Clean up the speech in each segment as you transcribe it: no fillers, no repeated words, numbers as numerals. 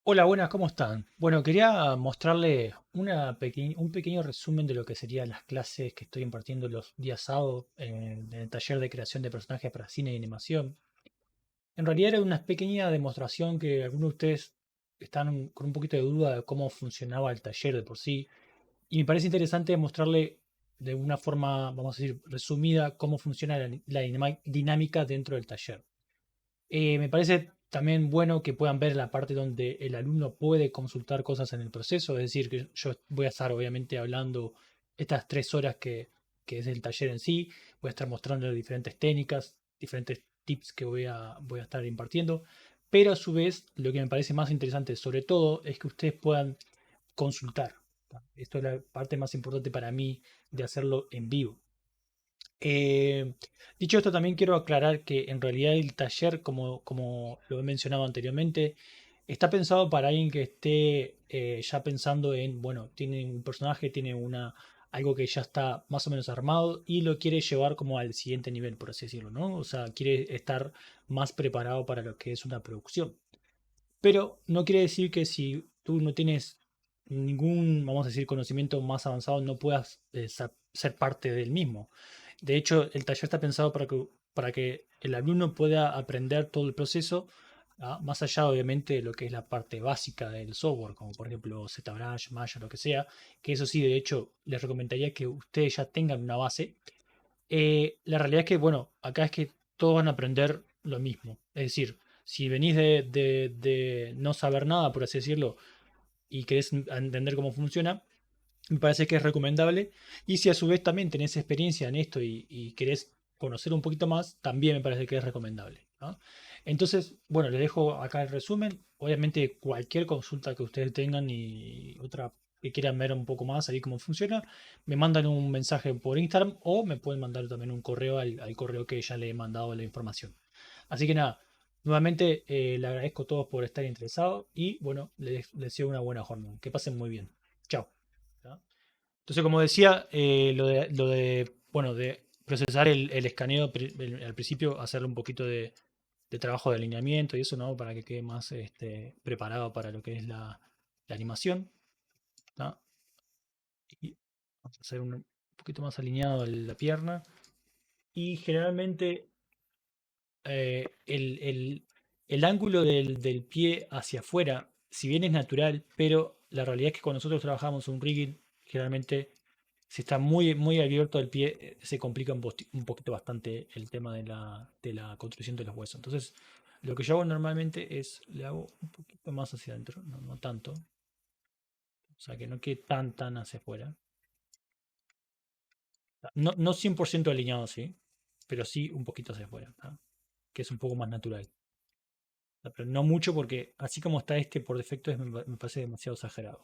Hola, buenas, ¿cómo están? Bueno, quería mostrarle un pequeño resumen de lo que serían las clases que estoy impartiendo los días sábados en el taller de creación de personajes para cine y animación. En realidad era una pequeña demostración que algunos de ustedes están con un poquito de duda de cómo funcionaba el taller de por sí. Y me parece interesante mostrarle de una forma, vamos a decir, resumida, cómo funciona la dinámica dentro del taller. Me parece también bueno que puedan ver la parte donde el alumno puede consultar cosas en el proceso, es decir, que yo voy a estar obviamente hablando estas 3 horas que es el taller en sí, voy a estar mostrando diferentes técnicas, diferentes tips que voy a estar impartiendo, pero a su vez lo que me parece más interesante sobre todo es que ustedes puedan consultar. Esto es la parte más importante para mí de hacerlo en vivo. Eh, Dicho esto, también quiero aclarar que en realidad el taller, como lo he mencionado anteriormente, está pensado para alguien que esté ya pensando en, bueno, tiene un personaje, tiene algo que ya está más o menos armado y lo quiere llevar como al siguiente nivel, por así decirlo, ¿no? O sea, quiere estar más preparado para lo que es una producción. Pero no quiere decir que si tú no tienes ningún, vamos a decir, conocimiento más avanzado, no puedas ser parte del mismo. De hecho, el taller está pensado para que el alumno pueda aprender todo el proceso, más allá, obviamente, de lo que es la parte básica del software, como por ejemplo ZBrush, Maya, lo que sea, que eso sí, de hecho, les recomendaría que ustedes ya tengan una base. La realidad es que, bueno, acá es que todos van a aprender lo mismo. Es decir, si venís de no saber nada, por así decirlo, y querés entender cómo funciona, me parece que es recomendable. Y si a su vez también tenés experiencia en esto y querés conocer un poquito más, también me parece que es recomendable, ¿no? Entonces, bueno, les dejo acá el resumen. Obviamente, cualquier consulta que ustedes tengan y otra que quieran ver un poco más ahí cómo funciona, me mandan un mensaje por Instagram o me pueden mandar también un correo al correo que ya le he mandado la información. Así que nada, nuevamente le agradezco a todos por estar interesados y bueno, les deseo una buena jornada. Que pasen muy bien. Chao. Entonces, como decía, bueno, de procesar el escaneo al principio, hacerle un poquito de trabajo de alineamiento y eso, ¿no? Para que quede más preparado para lo que es la animación, ¿no? Y vamos a hacer un poquito más alineado la pierna. Y generalmente el ángulo del pie hacia afuera, si bien es natural, pero la realidad es que cuando nosotros trabajamos un rigging, generalmente si está muy, muy abierto el pie, se complica un poquito bastante el tema de la construcción de los huesos. Entonces, lo que yo hago normalmente es le hago un poquito más hacia adentro, no tanto. O sea, que no quede tan hacia afuera. No 100% alineado, sí, pero sí un poquito hacia afuera, ¿tá? Que es un poco más natural. Pero no mucho porque así como está este por defecto me parece demasiado exagerado.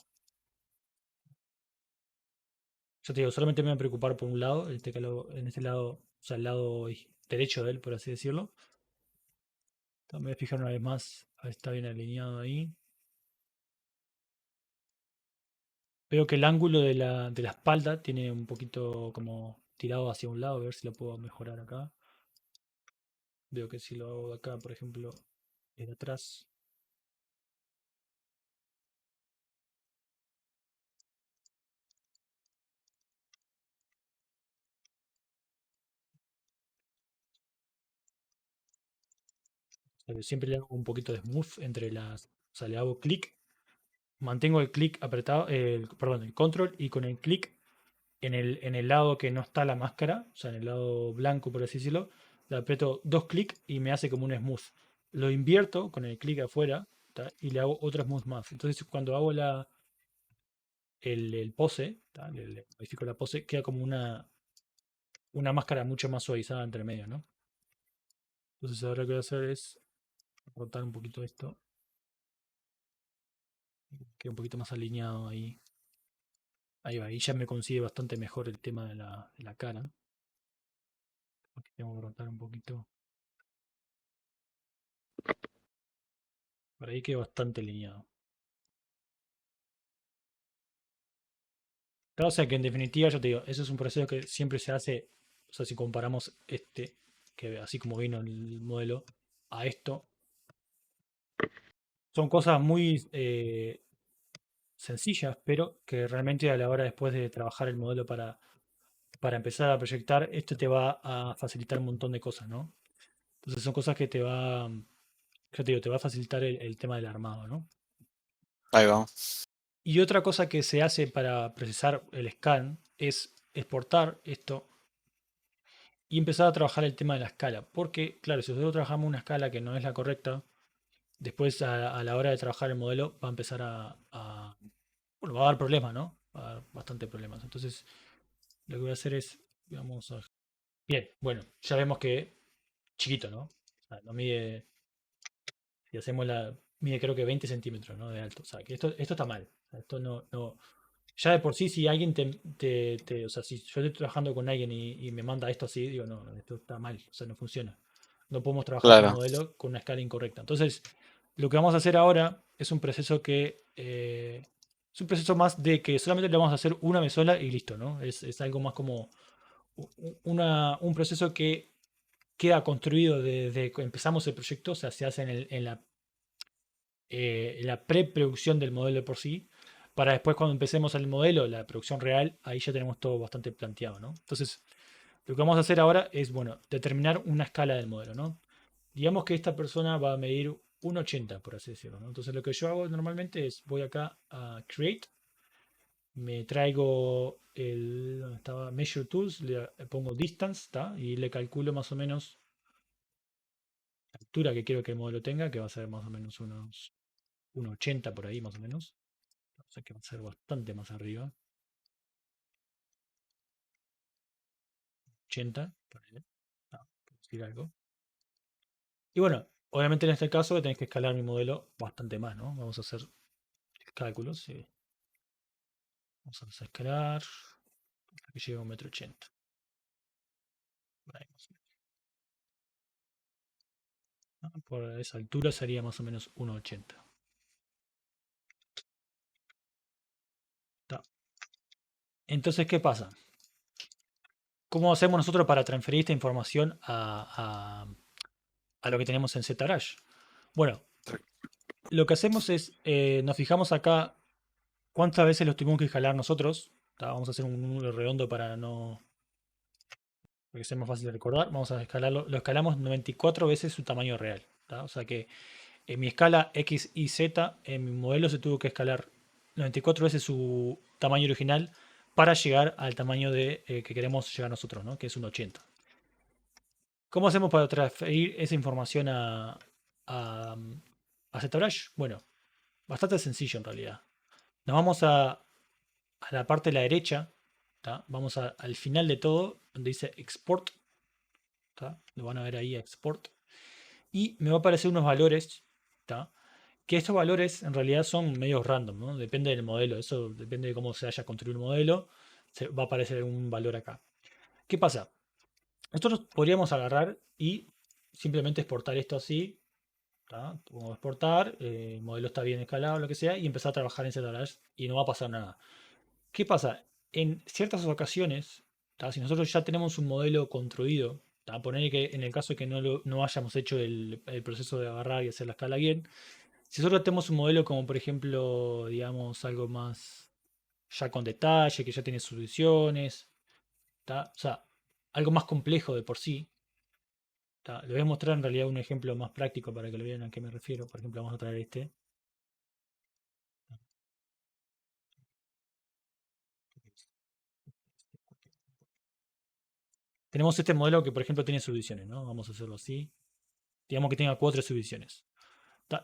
Yo te digo, solamente me voy a preocupar por un lado, en este lado, o sea, el lado derecho de él, por así decirlo. Me voy a fijar una vez más, a ver si está bien alineado ahí. Veo que el ángulo de la espalda tiene un poquito como tirado hacia un lado, a ver si lo puedo mejorar acá. Veo que si lo hago de acá, por ejemplo, desde atrás, o sea, que siempre le hago un poquito de smooth entre las, o sea, le hago clic, mantengo el clic apretado, perdón, el control y con el clic en el lado que no está la máscara, o sea, en el lado blanco, por así decirlo, le aprieto dos clics y me hace como un smooth. Lo invierto con el clic afuera, ¿tá? Y le hago otro smooth más. Entonces, cuando hago el pose, ¿tá? Le modifico la pose, queda como una máscara mucho más suavizada entre medio, ¿no? Entonces, ahora lo que voy a hacer es rotar un poquito esto, queda un poquito más alineado ahí. Ahí va, ahí ya me consigue bastante mejor el tema de la cara. Porque tengo que rotar un poquito. Por ahí queda bastante alineado. Claro, o sea que en definitiva, yo te digo, eso es un proceso que siempre se hace, o sea, si comparamos que así como vino el modelo, a esto, son cosas muy sencillas, pero que realmente a la hora después de trabajar el modelo para empezar a proyectar, esto te va a facilitar un montón de cosas, ¿no? Entonces son cosas que te va, ya te digo, te va a facilitar el tema del armado, ¿no? Ahí va. Y otra cosa que se hace para procesar el scan es exportar esto y empezar a trabajar el tema de la escala. Porque, claro, si nosotros trabajamos una escala que no es la correcta, después a la hora de trabajar el modelo va a empezar bueno, va a dar problemas, ¿no? Va a dar bastante problemas. Entonces, lo que voy a hacer es, vamos a... Bien, bueno, ya vemos que chiquito, ¿no? O sea, no mide, si hacemos mide creo que 20 centímetros, ¿no? De alto. O sea, que esto está mal. O sea, esto no, ya de por sí, si alguien o sea, si yo estoy trabajando con alguien y me manda esto así, digo, no, esto está mal, o sea, no funciona. No podemos trabajar con un Claro, modelo con una escala incorrecta. Entonces, lo que vamos a hacer ahora es un proceso es un proceso más de que solamente le vamos a hacer una vez sola y listo, ¿no? Es algo más como un proceso que queda construido desde que empezamos el proyecto, o sea, se hace en la preproducción del modelo de por sí, para después cuando empecemos el modelo, la producción real, ahí ya tenemos todo bastante planteado, ¿no? Entonces, lo que vamos a hacer ahora es, bueno, determinar una escala del modelo, ¿no? Digamos que esta persona va a medir 1,80, por así decirlo, ¿no? Entonces, lo que yo hago normalmente es, voy acá a Create, me traigo donde estaba Measure Tools, le pongo Distance, ¿está? Y le calculo más o menos la altura que quiero que el modelo tenga, que va a ser más o menos unos 1,80 por ahí, más o menos. O sea que va a ser bastante más arriba. 80, ponele. Por decir algo. Y bueno, obviamente en este caso tenéis que escalar mi modelo bastante más, ¿no? Vamos a hacer cálculos. Vamos a escalar hasta que llegue a 1,80 m. Por ahí más o menos, ¿no? Por esa altura sería más o menos 1,80. Entonces, ¿qué pasa? ¿Cómo hacemos nosotros para transferir esta información a lo que tenemos en ZBrush? Bueno, lo que hacemos es, nos fijamos acá cuántas veces los tuvimos que escalar nosotros. Vamos a hacer un número redondo para que sea más fácil de recordar. Vamos a escalarlo. Lo escalamos 94 veces su tamaño real. O sea que en mi escala X y Z, en mi modelo se tuvo que escalar 94 veces su tamaño original para llegar al tamaño que queremos llegar nosotros, ¿no? Que es un 80. ¿Cómo hacemos para transferir esa información a, a ZBrush? Bueno, bastante sencillo en realidad. Nos vamos a la parte de la derecha, ¿tá? Vamos al final de todo, donde dice Export, ¿tá? Lo van a ver ahí, Export. Y me va a aparecer unos valores, ¿tá? Que estos valores en realidad son medios random, ¿no? Depende del modelo, eso depende de cómo se haya construido el modelo, se va a aparecer un valor acá. ¿Qué pasa? Nosotros podríamos agarrar y simplemente exportar esto así, ¿tá? Como exportar, el modelo está bien escalado, lo que sea, y empezar a trabajar en ZBrush y no va a pasar nada. ¿Qué pasa? En ciertas ocasiones, ¿tá? Si nosotros ya tenemos un modelo construido, ¿tá? Poner que en el caso de que no hayamos hecho el proceso de agarrar y hacer la escala bien, si nosotros tenemos un modelo como por ejemplo, digamos, algo más ya con detalle, que ya tiene soluciones, ¿tá? O sea, algo más complejo de por sí, ¿tá? Le voy a mostrar en realidad un ejemplo más práctico para que lo vean a qué me refiero. Por ejemplo, vamos a traer este. Tenemos este modelo que, por ejemplo, tiene subdivisiones, ¿no? Vamos a hacerlo así. Digamos que tenga 4 subdivisiones.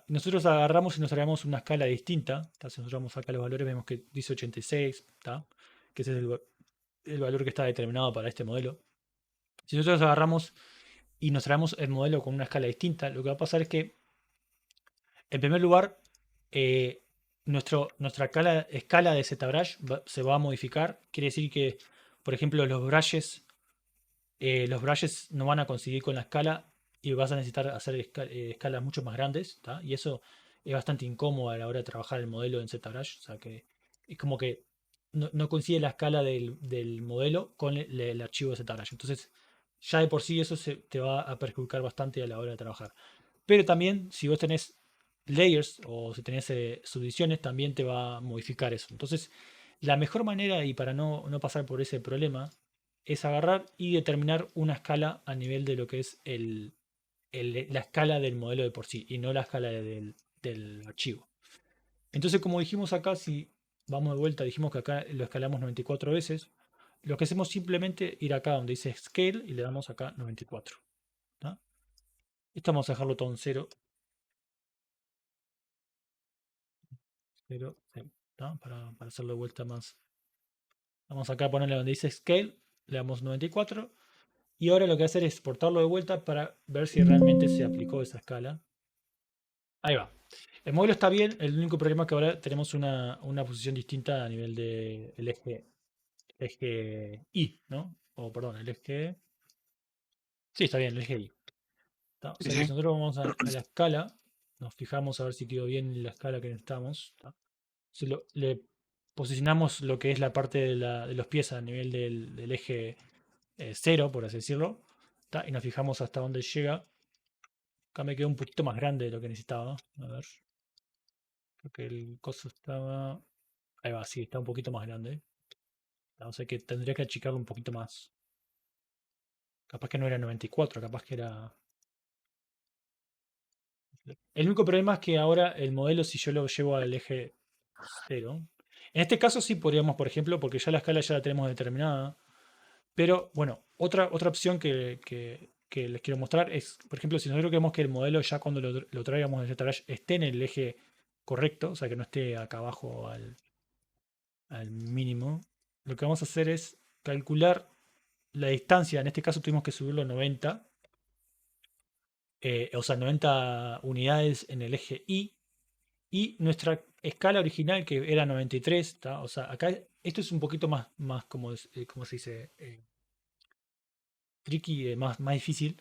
Nosotros agarramos y nos traemos una escala distinta. Si nosotros vamos acá los valores, vemos que dice 86, que ese es el valor que está determinado para este modelo. Si nosotros agarramos y nos traemos el modelo con una escala distinta, lo que va a pasar es que, en primer lugar, eh, nuestra escala de ZBrush se va a modificar. Quiere decir que, por ejemplo, los brushes no van a conseguir con la escala y vas a necesitar hacer escalas mucho más grandes, ¿tá? Y eso es bastante incómodo a la hora de trabajar el modelo en ZBrush, o sea que es como que no coincide la escala del modelo con el archivo de ZBrush. Entonces, ya de por sí eso te va a perjudicar bastante a la hora de trabajar. Pero también, si vos tenés layers o si tenés subdivisiones, también te va a modificar eso. Entonces, la mejor manera, y para no pasar por ese problema, es agarrar y determinar una escala a nivel de lo que es la escala del modelo de por sí y no la escala del archivo. Entonces, como dijimos acá, si vamos de vuelta, dijimos que acá lo escalamos 94 veces. Lo que hacemos simplemente ir acá donde dice Scale y le damos acá 94. ¿Tá? Esto vamos a dejarlo todo en cero. Cero, cero, ¿tá? Para hacerlo de vuelta más. Vamos acá a ponerle donde dice Scale, le damos 94. Y ahora lo que voy a hacer es exportarlo de vuelta para ver si realmente se aplicó esa escala. Ahí va. El modelo está bien, el único problema es que ahora tenemos una posición distinta a nivel del eje Y, ¿no? O perdón, el eje. Sí, está bien, el eje Y. ¿Tá? O Sí, sea que si sí. nosotros vamos a la escala, nos fijamos a ver si quedó bien la escala que necesitamos. ¿Tá? Si le posicionamos lo que es la parte de los pies a nivel del eje cero, por así decirlo, ¿tá? Y nos fijamos hasta dónde llega. Acá me quedó un poquito más grande de lo que necesitaba. A ver, creo que el coso estaba. Ahí va, sí, está un poquito más grande. O sea que tendría que achicarlo un poquito más. Capaz que no era 94, capaz que era. El único problema es que ahora el modelo, si yo lo llevo al eje cero. En este caso sí podríamos, por ejemplo, porque ya la escala ya la tenemos determinada. Pero bueno, otra opción que les quiero mostrar es, por ejemplo, si nosotros queremos que el modelo ya cuando lo traigamos de ZBrush esté en el eje correcto, o sea que no esté acá abajo al mínimo, lo que vamos a hacer es calcular la distancia. En este caso tuvimos que subirlo a 90, o sea, 90 unidades en el eje Y. Y nuestra escala original, que era 93, ¿tá? O sea, acá esto es un poquito más como se dice, tricky, más difícil.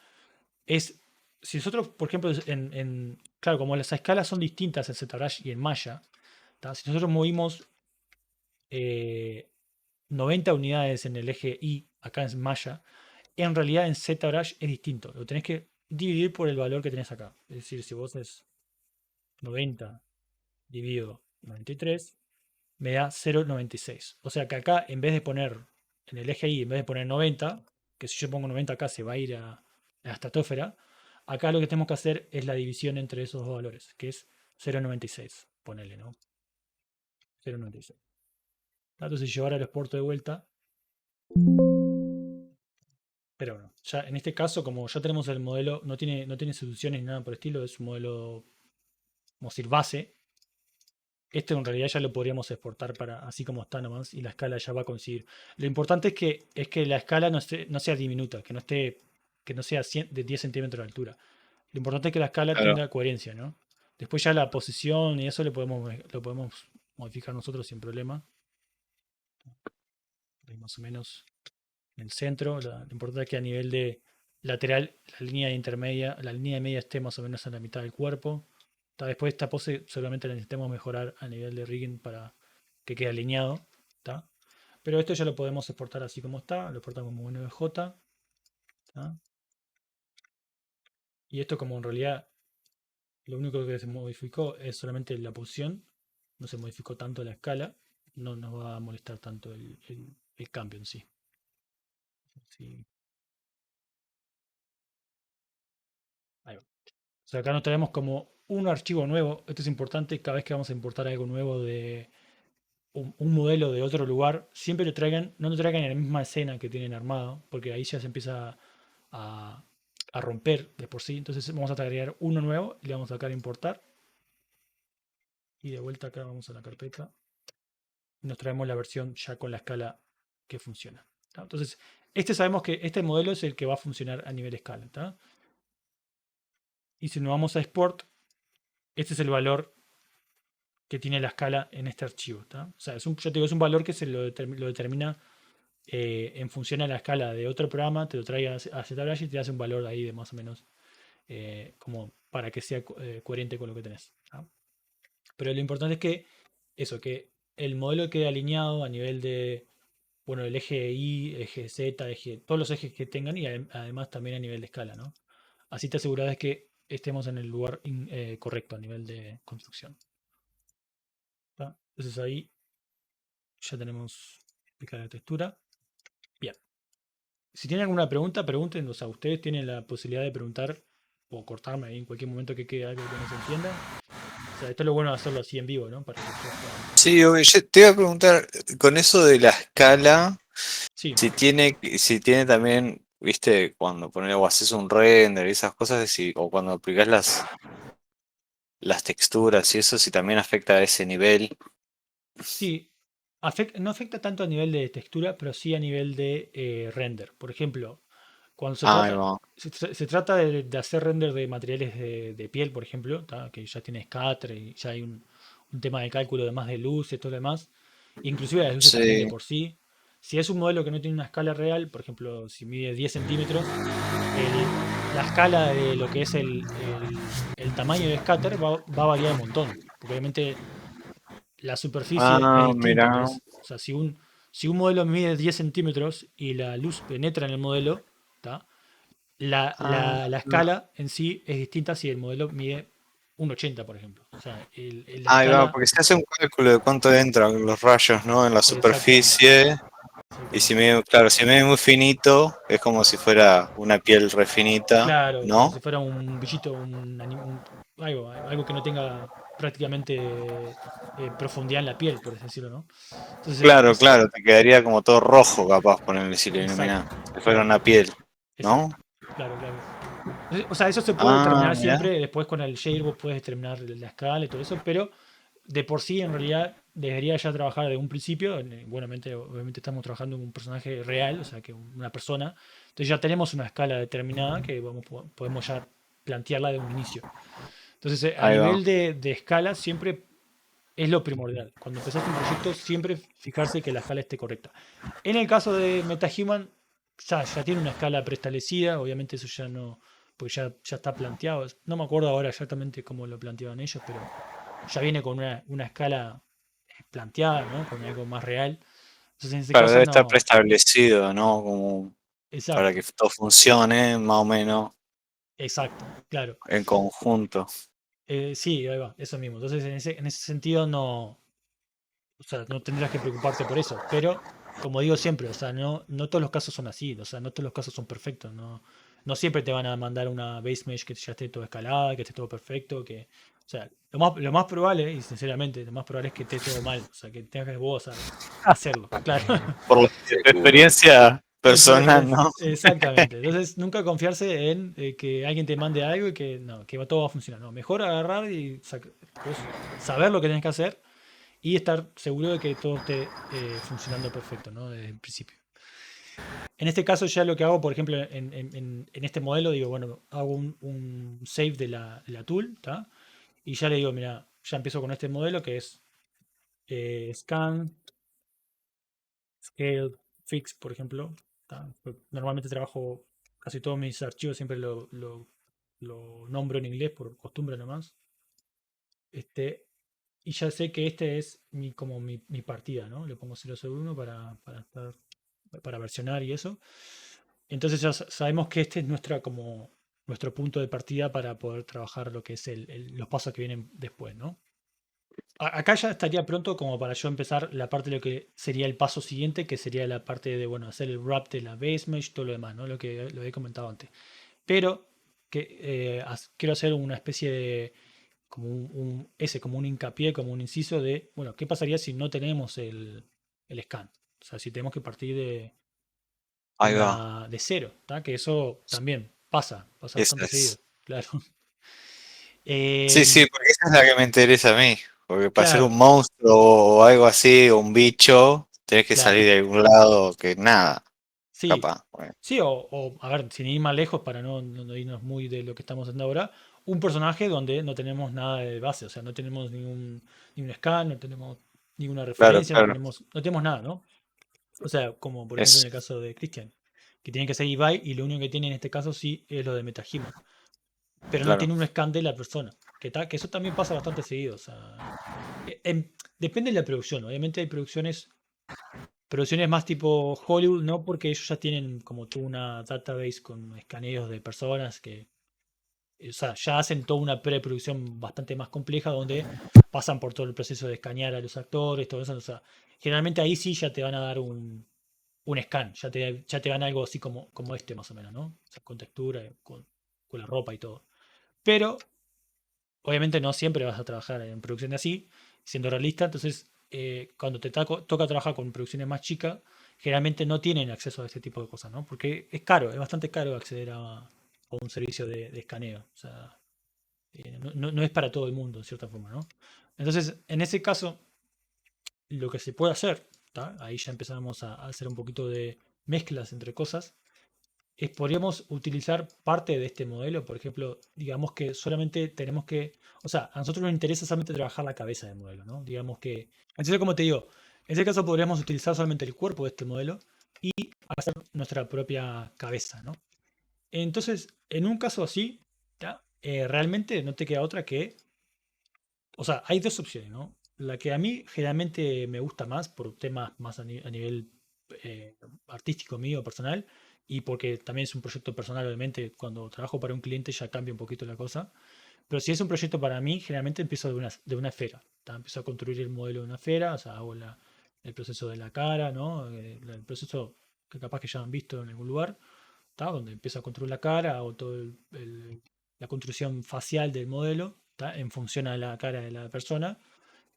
Es, si nosotros, por ejemplo, claro, como las escalas son distintas en ZBrush y en Maya, ¿tá? Si nosotros movimos eh, 90 unidades en el eje Y, acá en Maya, en realidad en ZBrush es distinto. Lo tenés que dividir por el valor que tenés acá. Es decir, si vos es 90 dividido 93, me da 0,96. O sea que acá, en vez de poner en el eje Y, en vez de poner 90, que si yo pongo 90 acá se va a ir a la estratosfera, acá lo que tenemos que hacer es la división entre esos dos valores, que es 0,96. Ponele, ¿no? 0,96. Entonces, si llevar al exporto de vuelta. Pero bueno, ya en este caso, como ya tenemos el modelo, no tiene soluciones ni nada por el estilo, es un modelo, vamos a decir, base. Este en realidad ya lo podríamos exportar para así como está nomás y la escala ya va a coincidir. Lo importante es que la escala no sea diminuta, que no sea de 10 centímetros de altura. Lo importante es que la escala Claro. tenga coherencia, ¿no? Después ya la posición y eso lo podemos modificar nosotros sin problema. Ahí más o menos en el centro. Lo importante es que a nivel de lateral, la línea de media esté más o menos en la mitad del cuerpo. Después esta pose seguramente la necesitemos mejorar a nivel de rigging para que quede alineado. ¿Tá? Pero esto ya lo podemos exportar así como está. Lo exportamos como NVJ. ¿Tá? Y esto como en realidad lo único que se modificó es solamente la posición. No se modificó tanto la escala. No nos va a molestar tanto el cambio en sí. Sí. Ahí va. O sea, acá nos traemos como un archivo nuevo. Esto es importante cada vez que vamos a importar algo nuevo de un modelo de otro lugar. Siempre no lo traigan en la misma escena que tienen armado, porque ahí ya se empieza a, a romper de por sí. Entonces vamos a agregar uno nuevo y le vamos a sacar importar. Y de vuelta acá vamos a la carpeta. Y nos traemos la versión ya con la escala que funciona. ¿Tá? Entonces, sabemos que este modelo es el que va a funcionar a nivel escala. ¿Tá? Y si nos vamos a export, este es el valor que tiene la escala en este archivo. ¿Tá? O sea, ya te digo, es un valor que lo determina en función a la escala de otro programa, te lo trae a ZBrush y te hace un valor ahí de más o menos como para que sea coherente con lo que tenés. ¿tá? Pero lo importante es que el modelo quede alineado a nivel de, bueno, el eje Y, eje Z, todos los ejes que tengan y además también a nivel de escala, ¿no? Así te aseguras de que estemos en el lugar correcto a nivel de construcción. ¿Tá? Entonces ahí ya tenemos explicada la textura. Bien. Si tienen alguna pregunta, pregunten. O sea, ustedes tienen la posibilidad de preguntar o cortarme ahí en cualquier momento que quede algo que no se entienda. O sea, esto es lo bueno de hacerlo así en vivo, ¿no? Para que todos puedan. Sí, obvio, yo te iba a preguntar, con eso de la escala, Sí, si tiene también, viste, cuando pones o haces un render y esas cosas, o cuando aplicas las texturas y eso, si también afecta a ese nivel. sí. No afecta tanto a nivel de textura, pero sí a nivel de render. Por ejemplo, cuando se Ahí trata, va. se trata de hacer render de materiales de piel, por ejemplo, ¿tá? Que ya tiene scatter y ya hay un tema de cálculo además de luces y todo lo demás. Inclusive las luces también de Sí. por sí. Si es un modelo que no tiene una escala real, por ejemplo, si mide 10 centímetros, la escala de lo que es el tamaño del scatter va a variar un montón. Porque obviamente la superficie es Ah, distinta. mira. Entonces, o sea, si un modelo mide 10 centímetros y la luz penetra en el modelo, ¿tá? La, Ah, la- la escala en sí es distinta si el modelo mide 1,80, por ejemplo. O sea, la ahí va, escala, porque se hace un cálculo de cuánto entran los rayos, ¿no? En la exactamente, superficie. Y si exactamente. me, claro, si me muy finito, es como si fuera una piel refinita, Claro, como ¿no? si fuera un bichito, algo que no tenga prácticamente profundidad en la piel, por así decirlo, ¿no? Entonces, Claro, claro, te quedaría como todo rojo capaz ponerle si lo exacto, iluminás. Si fuera claro, una piel, ¿no? exacto, claro, claro. O sea, eso se puede Ah, determinar mira. siempre, después con el shader vos puedes determinar la escala y todo eso, pero de por sí en realidad debería ya trabajar de un principio, buenamente, obviamente estamos trabajando en un personaje real, o sea, que una persona, entonces ya tenemos una escala determinada que podemos ya plantearla de un inicio. Entonces, a Ahí va. nivel de escala siempre es lo primordial. Cuando empezaste un proyecto, siempre fijarse que la escala esté correcta. En el caso de MetaHuman, ya tiene una escala preestablecida, obviamente eso ya no, pues ya está planteado. No me acuerdo ahora exactamente cómo lo planteaban ellos, pero ya viene con una escala planteada, ¿no? Con algo más real. Entonces, en ese Claro, caso debe estar no. preestablecido, ¿no? Como para que Exacto, todo funcione más o menos exacto, claro. en conjunto. Sí, ahí va, eso mismo. Entonces, en ese sentido no. O sea, no tendrás que preocuparte por eso. Pero, como digo siempre, o sea, no todos los casos son así. O sea, no todos los casos son perfectos. No siempre te van a mandar una base mesh que ya esté todo escalada, que esté todo perfecto. O sea, lo más probable, y sinceramente, lo más probable es que esté todo mal. O sea, que tengas que vos hacerlo. Claro. Por la experiencia Por personal, ¿no? exactamente. Entonces, nunca confiarse en que alguien te mande algo y que no, que todo va a funcionar. No, mejor agarrar y vos saber lo que tenés que hacer y estar seguro de que todo esté funcionando perfecto, ¿no? Desde el principio. En este caso ya lo que hago, por ejemplo, en este modelo, digo, bueno, hago un save de la tool, ¿tá? Y ya le digo, mira, ya empiezo con este modelo que es scan, scale, fix, por ejemplo. ¿Tá? Normalmente trabajo casi todos mis archivos, siempre lo nombro en inglés por costumbre nomás. Este, y ya sé que este es como mi partida, ¿no? Le pongo 001 para versionar y eso. Entonces ya sabemos que este es como nuestro punto de partida para poder trabajar lo que es los pasos que vienen después, ¿no? Acá ya estaría pronto como para yo empezar la parte de lo que sería el paso siguiente, que sería la parte de, bueno, hacer el wrap de la base mesh, todo lo demás, ¿no? Lo que lo he comentado antes. Pero que quiero hacer una especie de como como un hincapié, como un inciso de, bueno, ¿qué pasaría si no tenemos el scan? O sea, si tenemos que partir Ahí va. de cero, ¿tá? Que eso también pasa Esa bastante seguido, es. claro. Sí, Em, sí, porque esa es la que me interesa a mí. Porque para ser claro, un monstruo o algo así, o un bicho, tenés que claro. salir de algún lado que nada, Sí, capaz. Bueno, sí, a ver, sin ir más lejos para no irnos muy de lo que estamos haciendo ahora, un personaje donde no tenemos nada de base, o sea, no tenemos ningún scan, no tenemos ninguna claro, referencia, no claro. tenemos, no tenemos nada, ¿no? O sea, como por ejemplo en Es, el caso de Christian, que tiene que ser Ibai y lo único que tiene en este caso sí es lo de MetaHuman, pero no claro. tiene un scan de la persona, que eso también pasa bastante seguido, o sea, depende de la producción, obviamente hay producciones más tipo Hollywood, no porque ellos ya tienen como tú una database con escaneos de personas O sea, ya hacen toda una preproducción bastante más compleja donde pasan por todo el proceso de escanear a los actores, todo eso. O sea, generalmente ahí sí ya te van a dar un scan, ya te dan algo así como este más o menos, ¿no? O sea, con textura, con la ropa y todo. Pero obviamente no siempre vas a trabajar en producciones así, siendo realista, entonces cuando te toca trabajar con producciones más chicas, generalmente no tienen acceso a este tipo de cosas, ¿no? Porque es caro, es bastante caro acceder a un servicio de escaneo. O sea, no es para todo el mundo, en cierta forma, ¿no? Entonces, en ese caso, lo que se puede hacer, ¿tá? Ahí ya empezamos a hacer un poquito de mezclas entre cosas, es podríamos utilizar parte de este modelo, por ejemplo, digamos que solamente tenemos que, o sea, a nosotros nos interesa solamente trabajar la cabeza del modelo, ¿no? Digamos que, entonces como te digo, en ese caso podríamos utilizar solamente el cuerpo de este modelo y hacer nuestra propia cabeza, ¿no? Entonces, en un caso así, ¿tá? Realmente no te queda otra que, o sea, hay dos opciones, ¿no? La que a mí generalmente me gusta más por temas más a nivel eh, artístico mío, personal, y porque también es un proyecto personal, obviamente, cuando trabajo para un cliente ya cambia un poquito la cosa. Pero si es un proyecto para mí, generalmente empiezo de una esfera. ¿Tá? Empiezo a construir el modelo de una esfera, o sea, hago el proceso de la cara, ¿no? El proceso que capaz que ya han visto en algún lugar, ¿tá? Donde empiezo a construir la cara, hago todo la construcción facial del modelo, ¿tá? En función a la cara de la persona.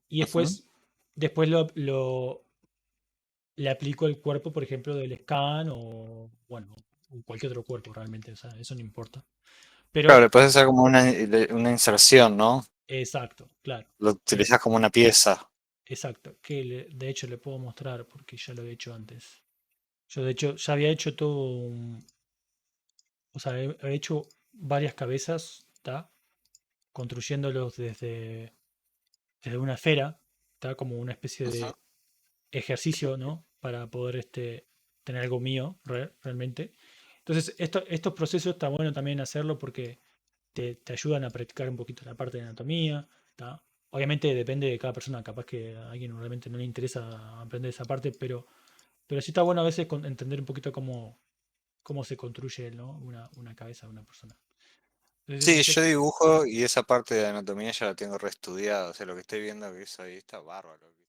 Y Ujú. después le aplico el cuerpo, por ejemplo, del scan o, bueno, o cualquier otro cuerpo realmente, o sea, eso no importa. Claro, Pero, le puedes hacer como una inserción, ¿no? exacto, claro. Lo Que, utilizas como una pieza. exacto, que de hecho le puedo mostrar porque ya lo he hecho antes. Yo de hecho ya había hecho todo o sea, he hecho varias cabezas, ¿está? Construyéndolos desde una esfera, ¿está? Como una especie Ujú. de ejercicio, ¿no? Para poder tener algo mío realmente. Entonces, estos procesos está bueno también hacerlo porque te ayudan a practicar un poquito la parte de anatomía, ¿tá? Obviamente depende de cada persona, capaz que a alguien realmente no le interesa aprender esa parte, pero sí está bueno a veces entender un poquito cómo se construye, ¿no? Una cabeza de una persona. Entonces, en Sí, ese, yo dibujo y esa parte de anatomía ya la tengo reestudiada. O sea, lo que estoy viendo que eso ahí está bárbaro.